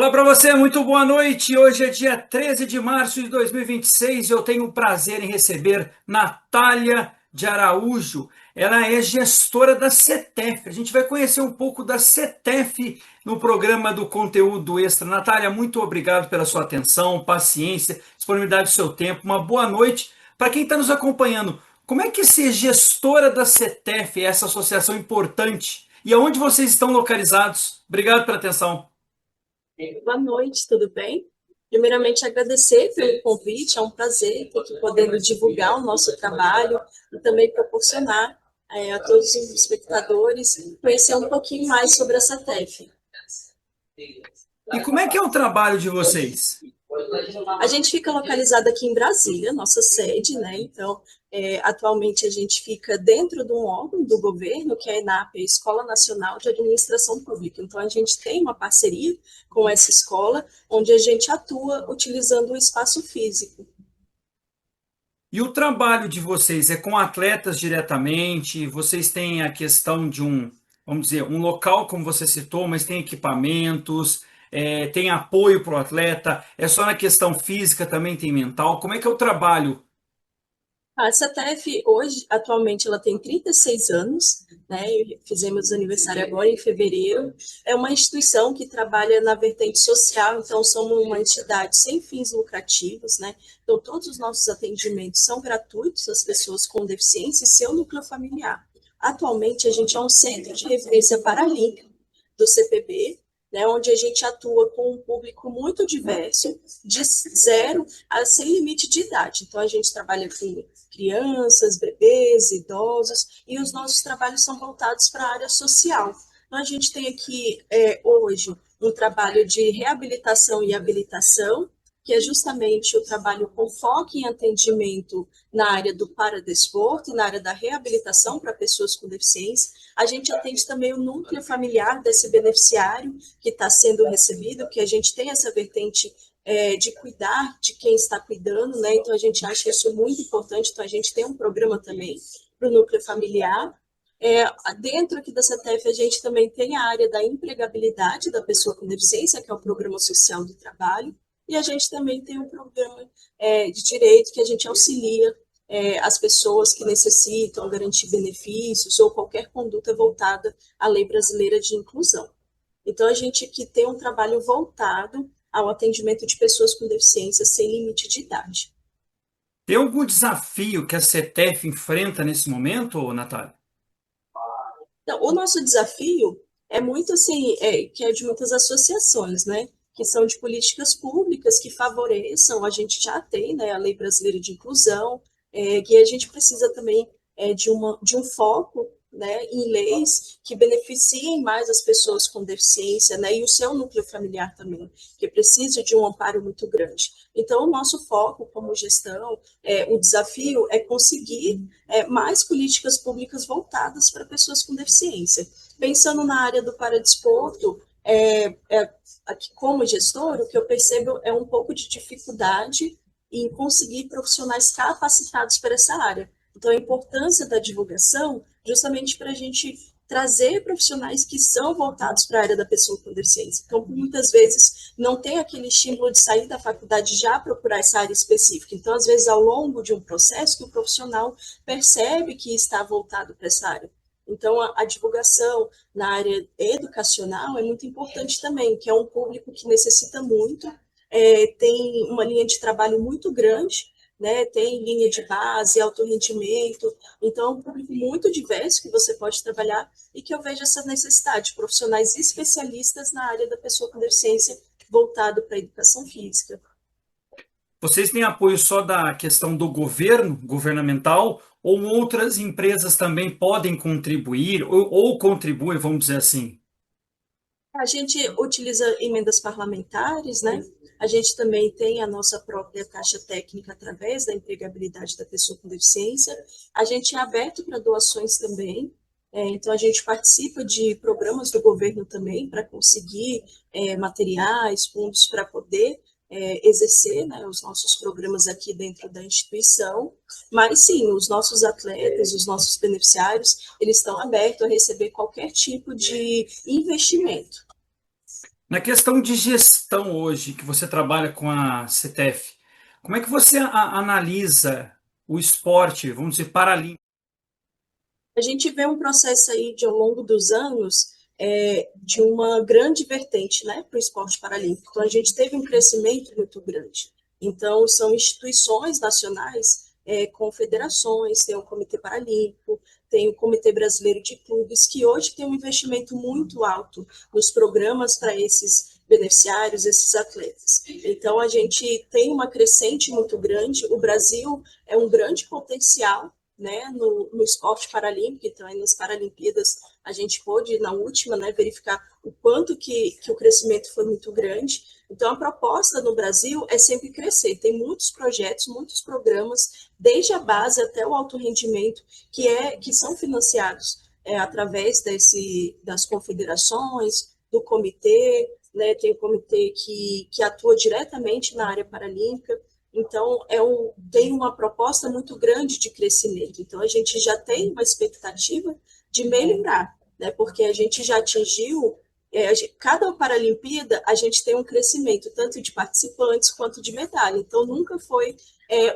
Olá para você, muito boa noite. Hoje é dia 13 de março de 2026 e eu tenho o prazer em receber Natália de Araújo. Ela é gestora da CETEF. A gente vai conhecer um pouco da CETEF no programa do Conteúdo Extra. Natália, muito obrigado pela sua atenção, paciência, disponibilidade do seu tempo. Uma boa noite. Para quem está nos acompanhando, como é que ser gestora da CETEF, essa associação importante, e aonde vocês estão localizados? Obrigado pela atenção. Boa noite, tudo bem? Primeiramente, agradecer pelo convite, é um prazer estar aqui podendo divulgar o nosso trabalho e também proporcionar a todos os espectadores conhecer um pouquinho mais sobre a SATEF. E como é que é o trabalho de vocês? A gente fica localizado aqui em Brasília, nossa sede, né? Então, atualmente a gente fica dentro de um órgão do governo, que é a ENAP, a Escola Nacional de Administração Pública. Então, a gente tem uma parceria com essa escola, onde a gente atua utilizando o espaço físico. E o trabalho de vocês é com atletas diretamente? Vocês têm a questão de vamos dizer, um local, como você citou, mas tem equipamentos, tem apoio para o atleta? É só na questão física, também tem mental? Como é que é o trabalho? A CETEF, hoje, atualmente, ela tem 36 anos, né? Fizemos aniversário agora em fevereiro. É uma instituição que trabalha na vertente social, então somos uma entidade sem fins lucrativos, né? Então, todos os nossos atendimentos são gratuitos às pessoas com deficiência e seu núcleo familiar. Atualmente, a gente é um centro de referência paralímpico do CPB, né, onde a gente atua com um público muito diverso, de 0 a sem limite de idade. Então, a gente trabalha com crianças, bebês, idosos, e os nossos trabalhos são voltados para a área social. Então, a gente tem aqui, hoje, um trabalho de reabilitação e habilitação, que é justamente o trabalho com foco em atendimento na área do paradesporto e na área da reabilitação para pessoas com deficiência. A gente atende também o núcleo familiar desse beneficiário que está sendo recebido, que a gente tem essa vertente de cuidar de quem está cuidando, né? Então a gente acha isso muito importante. Então a gente tem um programa também para o núcleo familiar. Dentro aqui da CETEF, a gente também tem a área da empregabilidade da pessoa com deficiência, que é o Programa Social do Trabalho, e a gente também tem um programa de direito que a gente auxilia as pessoas que necessitam garantir benefícios ou qualquer conduta voltada à Lei Brasileira de Inclusão. Então, a gente aqui tem um trabalho voltado ao atendimento de pessoas com deficiência sem limite de idade. Tem algum desafio que a CETEF enfrenta nesse momento, Natália? Então, o nosso desafio é muito assim, que é de muitas associações, né? Que são de políticas públicas que favoreçam, a gente já tem, né, a Lei Brasileira de Inclusão, que a gente precisa também de um foco, né, em leis que beneficiem mais as pessoas com deficiência, né, e o seu núcleo familiar também, que precisa de um amparo muito grande. Então, o nosso foco como gestão, o desafio é conseguir mais políticas públicas voltadas para pessoas com deficiência. Pensando na área do paradesporto, aqui como gestor, o que eu percebo é um pouco de dificuldade em conseguir profissionais capacitados para essa área. Então, a importância da divulgação, justamente para a gente trazer profissionais que são voltados para a área da pessoa com deficiência. Então, muitas vezes, não tem aquele estímulo de sair da faculdade já procurar essa área específica. Então, às vezes, ao longo de um processo, que o profissional percebe que está voltado para essa área. Então, a divulgação na área educacional é muito importante também, que é um público que necessita muito, tem uma linha de trabalho muito grande, né, tem linha de base, alto rendimento, então é um público muito diverso que você pode trabalhar e que eu vejo essa necessidade de profissionais especialistas na área da pessoa com deficiência voltado para a educação física. Vocês têm apoio só da questão do governo, governamental, ou outras empresas também podem contribuir, ou contribuem, vamos dizer assim? A gente utiliza emendas parlamentares, né? A gente também tem a nossa própria caixa técnica através da empregabilidade da pessoa com deficiência. A gente é aberto para doações também. Então, a gente participa de programas do governo também para conseguir materiais, fundos para poder exercer, né, os nossos programas aqui dentro da instituição. Mas, sim, os nossos atletas, os nossos beneficiários, eles estão abertos a receber qualquer tipo de investimento. Na questão de gestão hoje, que você trabalha com a CETEF, como é que você analisa o esporte, vamos dizer, paralímpico? A gente vê um processo aí de ao longo dos anos de uma grande vertente, né, para o esporte paralímpico. Então, a gente teve um crescimento muito grande. Então, são instituições nacionais, confederações, tem o Comitê Paralímpico, tem o Comitê Brasileiro de Clubes, que hoje tem um investimento muito alto nos programas para esses beneficiários, esses atletas. Então, a gente tem uma crescente muito grande. O Brasil é um grande potencial, né, no esporte paralímpico. Então, aí nas Paralimpíadas, a gente pôde, na última, né, verificar o quanto que o crescimento foi muito grande. Então, a proposta no Brasil é sempre crescer. Tem muitos projetos, muitos programas, desde a base até o alto rendimento, que são financiados através das confederações, do comitê, né, tem o comitê que atua diretamente na área paralímpica. Então, tem uma proposta muito grande de crescimento. Então, a gente já tem uma expectativa de melhorar, né? Porque a gente já atingiu, cada Paralimpíada, a gente tem um crescimento, tanto de participantes quanto de medalha. Então, nunca foi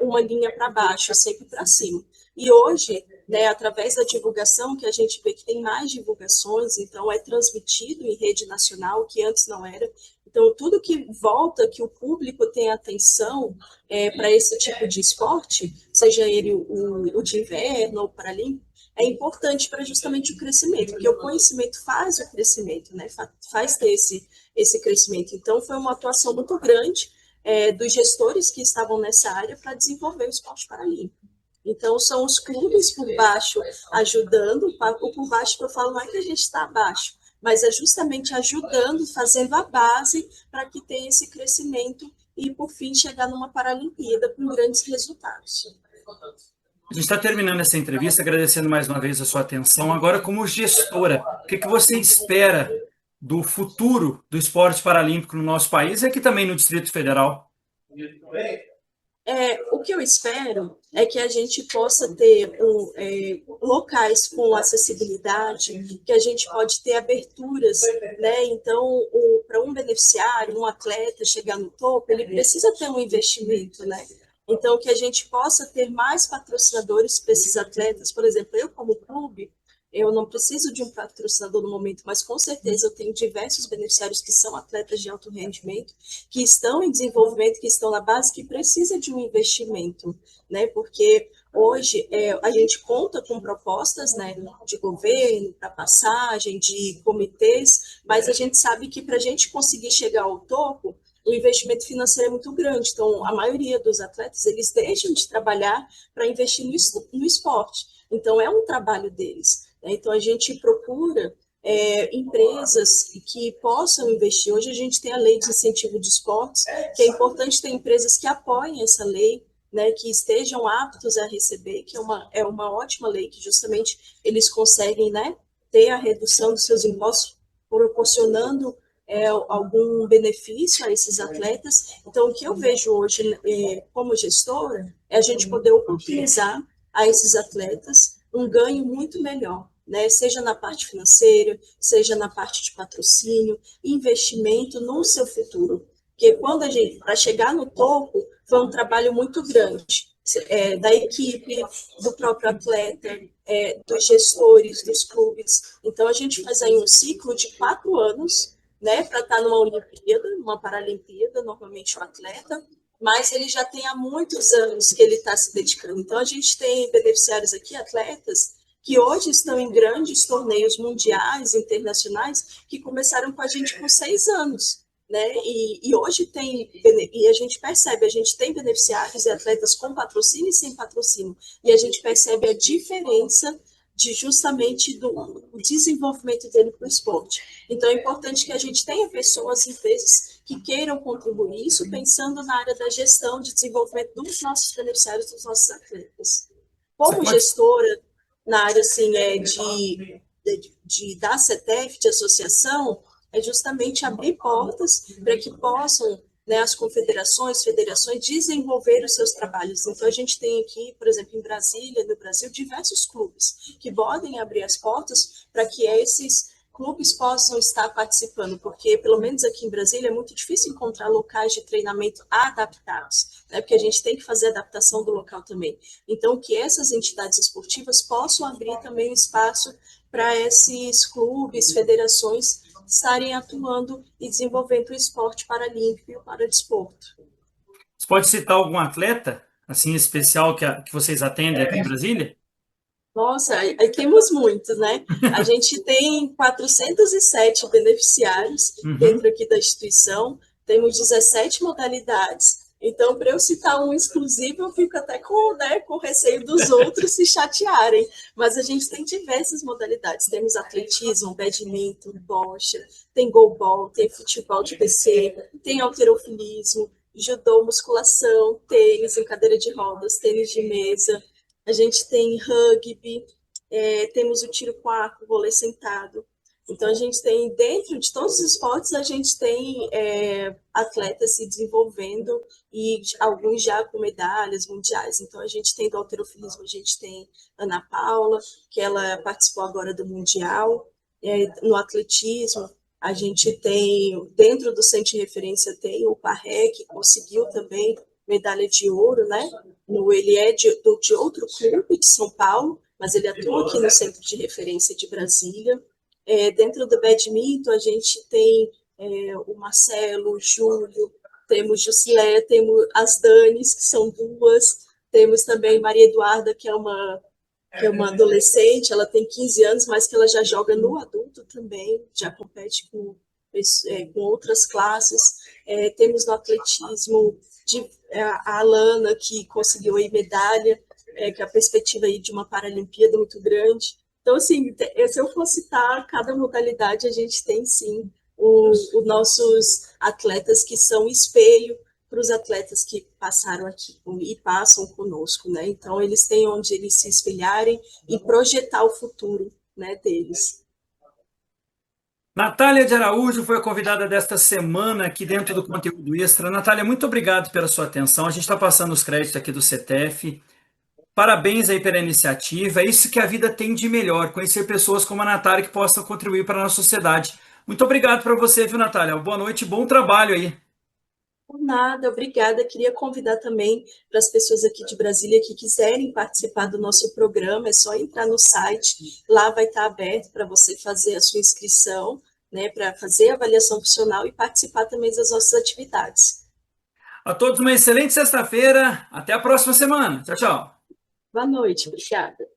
uma linha para baixo, sempre para cima. E hoje, né, através da divulgação, que a gente vê que tem mais divulgações, então é transmitido em rede nacional, que antes não era. Então, tudo que volta, que o público tem atenção para esse tipo de esporte, seja ele o de inverno ou paralímpico, é importante para justamente o crescimento, porque o conhecimento faz o crescimento, né? Faz ter esse crescimento. Então, foi uma atuação muito grande dos gestores que estavam nessa área para desenvolver o esporte paralímpico. Então, são os clubes por baixo ajudando, o por baixo que eu falo não é que a gente está abaixo, mas é justamente ajudando, fazendo a base para que tenha esse crescimento e, por fim, chegar numa Paralimpíada com grandes resultados. A gente está terminando essa entrevista, agradecendo mais uma vez a sua atenção. Agora, como gestora, o que que você espera do futuro do esporte paralímpico no nosso país e aqui também no Distrito Federal? O que eu espero é que a gente possa ter locais com acessibilidade, que a gente pode ter aberturas, né? Então, para um beneficiário, um atleta chegar no topo, ele precisa ter um investimento, né? Então, que a gente possa ter mais patrocinadores para esses atletas. Por exemplo, eu como clube, eu não preciso de um patrocinador no momento, mas com certeza eu tenho diversos beneficiários que são atletas de alto rendimento, que estão em desenvolvimento, que estão na base, que precisa de um investimento, né? Porque hoje a gente conta com propostas, né, de governo, para passagem, de comitês, mas a gente sabe que para a gente conseguir chegar ao topo, o investimento financeiro é muito grande. Então, a maioria dos atletas, eles deixam de trabalhar para investir no esporte. Então, é um trabalho deles. Né? Então, a gente procura empresas que possam investir. Hoje a gente tem a lei de incentivo de esportes, que é importante ter empresas que apoiem essa lei, né, que estejam aptos a receber, que é uma ótima lei, que justamente eles conseguem, né, ter a redução dos seus impostos, proporcionando algum benefício a esses atletas. Então, o que eu vejo hoje como gestora é a gente poder oportunizar a esses atletas um ganho muito melhor, né? Seja na parte financeira, seja na parte de patrocínio, investimento no seu futuro. Porque quando para chegar no topo, foi um trabalho muito grande. Da equipe, do próprio atleta, dos gestores, dos clubes. Então, a gente faz aí um ciclo de 4 anos, né, para estar numa Olimpíada, numa Paralimpíada, normalmente o atleta, mas ele já tem há muitos anos que ele está se dedicando. Então, a gente tem beneficiários aqui, atletas, que hoje estão em grandes torneios mundiais, internacionais, que começaram com a gente com 6 anos. Né? E hoje e a gente percebe, a gente tem beneficiários e atletas com patrocínio e sem patrocínio, e a gente percebe a diferença justamente do desenvolvimento dele para o esporte. Então, é importante que a gente tenha pessoas, empresas que queiram contribuir isso, pensando na área da gestão de desenvolvimento dos nossos beneficiários, dos nossos atletas. Você Como pode gestora na área assim, da CETEF, de associação, é justamente abrir portas para que possam, né, as confederações, federações desenvolver os seus trabalhos. Então, a gente tem aqui, por exemplo, em Brasília, no Brasil, diversos clubes que podem abrir as portas para que esses clubes possam estar participando, porque, pelo menos aqui em Brasília, é muito difícil encontrar locais de treinamento adaptados, né? Porque a gente tem que fazer adaptação do local também. Então, que essas entidades esportivas possam abrir também um espaço para esses clubes, federações estarem atuando e desenvolvendo o esporte paralímpico e o paradesporto. Você pode citar algum atleta, assim, especial que vocês atendem aqui em Brasília? Nossa, aí temos muitos, né? A gente tem 407 beneficiários Uhum. dentro aqui da instituição, temos 17 modalidades. Então, para eu citar um exclusivo, eu fico até com, né, com receio dos outros se chatearem. Mas a gente tem diversas modalidades. Temos atletismo, badminton, bocha, tem goalball, tem futebol de PC, tem halterofilismo, judô, musculação, tênis em cadeira de rodas, tênis de mesa, a gente tem rugby, temos o tiro com arco, vôlei sentado. Então, a gente tem, dentro de todos os esportes, a gente tem atletas se desenvolvendo e alguns já com medalhas mundiais. Então, a gente tem do halterofilismo, a gente tem Ana Paula, que ela participou agora do Mundial. No atletismo, a gente tem, dentro do centro de referência, tem o Parré, que conseguiu também medalha de ouro, né? Ele é de outro clube de São Paulo, mas ele atua aqui no Centro de Referência de Brasília. Dentro do badminton, a gente tem o Marcelo, o Júlio, temos Jusilé, temos as Danis, que são duas, temos também Maria Eduarda, que é uma adolescente, ela tem 15 anos, mas que ela já joga no adulto também, já compete com outras classes. Temos no atletismo a Alana, que conseguiu aí medalha, que é a perspectiva aí de uma Paralimpíada muito grande. Então, assim, se eu for citar cada modalidade, a gente tem, sim, os nossos atletas que são espelho para os atletas que passaram aqui e passam conosco, né? Então, eles têm onde eles se espelharem e projetar o futuro, né, deles. Natália de Araújo foi a convidada desta semana aqui dentro do Conteúdo Extra. Natália, muito obrigado pela sua atenção. A gente está passando os créditos aqui do CETEF. Parabéns aí pela iniciativa. É isso que a vida tem de melhor, conhecer pessoas como a Natália que possam contribuir para a nossa sociedade. Muito obrigado para você, viu, Natália? Boa noite, bom trabalho aí. Por nada, obrigada. Queria convidar também para as pessoas aqui de Brasília que quiserem participar do nosso programa, é só entrar no site, lá vai estar aberto para você fazer a sua inscrição, né, para fazer a avaliação funcional e participar também das nossas atividades. A todos uma excelente sexta-feira. Até a próxima semana. Tchau, tchau. Boa noite, obrigada.